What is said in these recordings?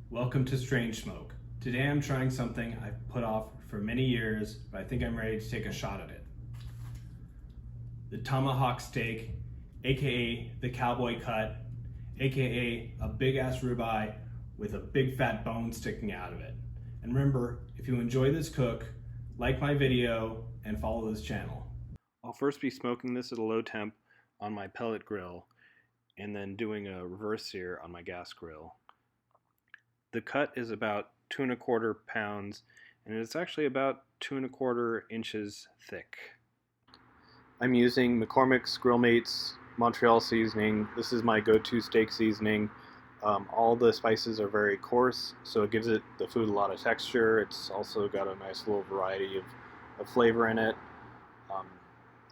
Welcome to Strange Smoke. Today I'm trying something I've put off for many years, but I think I'm ready to take a shot at it. The Tomahawk steak, aka the cowboy cut, aka a big ass ribeye with a big fat bone sticking out of it. And remember, if you enjoy this cook, like my video and follow this channel. I'll first be smoking this at a low temp on my pellet grill and then doing a reverse sear on my gas grill. The cut is about 2 1/4 pounds, and it's actually about 2 1/4 inches thick. I'm using McCormick's Grill Mates Montreal seasoning. This is my go-to steak seasoning. All the spices are very coarse, so it gives the food a lot of texture. It's also got a nice little variety of flavor in it.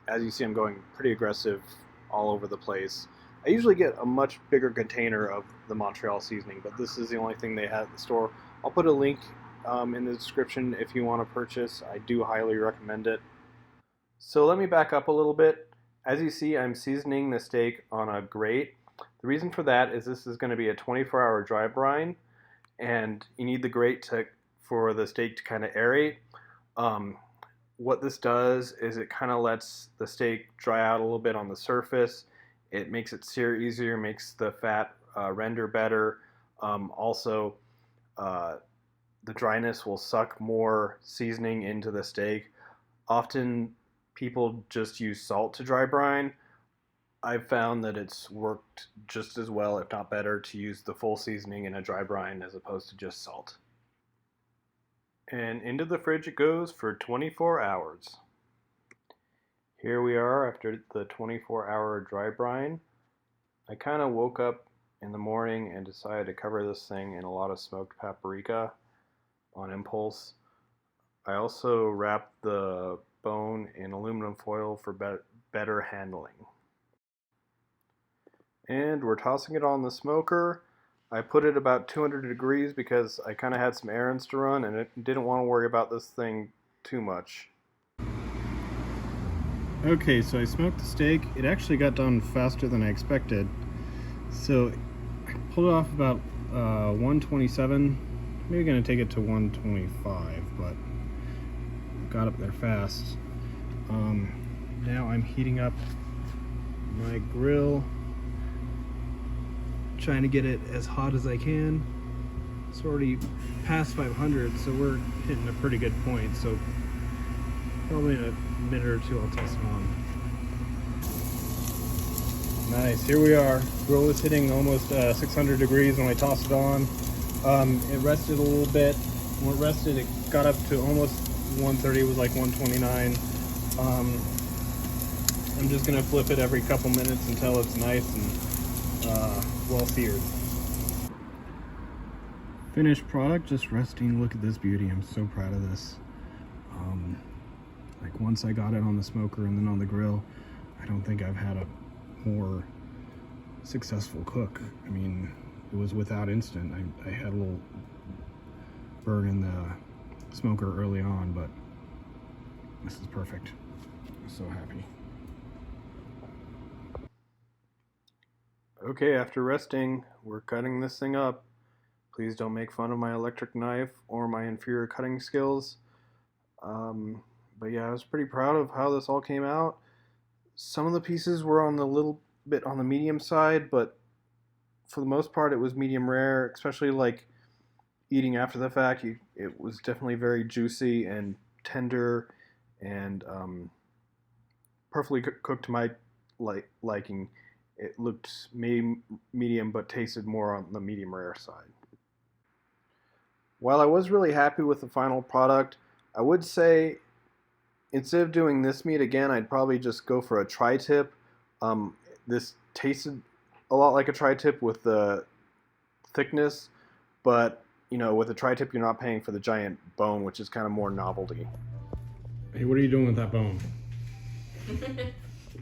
As you see, I'm going pretty aggressive all over the place. I usually get a much bigger container of the Montreal seasoning, but this is the only thing they have at the store. I'll put a link in the description if you want to purchase. I do highly recommend it. So let me back up a little bit. As you see, I'm seasoning the steak on a grate. The reason for that is this is going to be a 24-hour dry brine, and you need the grate for the steak to kind of aerate. What this does is it kind of lets the steak dry out a little bit on the surface. It makes it sear easier, makes the fat render better. Also, the dryness will suck more seasoning into the steak. Often people just use salt to dry brine. I've found that it's worked just as well, if not better, to use the full seasoning in a dry brine as opposed to just salt. And into the fridge it goes for 24 hours. Here we are after the 24-hour dry brine. I kind of woke up in the morning and decided to cover this thing in a lot of smoked paprika on impulse. I also wrapped the bone in aluminum foil for better handling. And we're tossing it on the smoker. I put it about 200 degrees because I kind of had some errands to run and didn't want to worry about this thing too much. Okay, so I smoked the steak. It actually got done faster than I expected. So I pulled it off about 127. Maybe gonna take it to 125, but got up there fast. Now I'm heating up my grill, trying to get it as hot as I can. It's already past 500, so we're hitting a pretty good point. So probably in a minute or two I'll toss it on. Nice, here we are. Grill was hitting almost 600 degrees when I tossed it on. It rested a little bit. When it rested, it got up to almost 130. It was like 129. I'm just gonna flip it every couple minutes until it's nice and well seared. Finished product, just resting. Look at this beauty. I'm so proud of this. Like once I got it on the smoker and then on the grill, I don't think I've had a more successful cook. I mean, it was without instant. I had a little burn in the smoker early on, but this is perfect. I'm so happy. Okay, after resting, we're cutting this thing up. Please don't make fun of my electric knife or my inferior cutting skills. But yeah, I was pretty proud of how this all came out. Some of the pieces were on the little bit on the medium side, but for the most part it was medium rare, especially like eating after the fact. It was definitely very juicy and tender and perfectly cooked to my liking. It looked medium but tasted more on the medium rare side. While I was really happy with the final product, I would say instead of doing this meat again, I'd probably just go for a tri-tip. This tasted a lot like a tri-tip with the thickness, but you know, with a tri-tip you're not paying for the giant bone, which is kind of more novelty. Hey, what are you doing with that bone?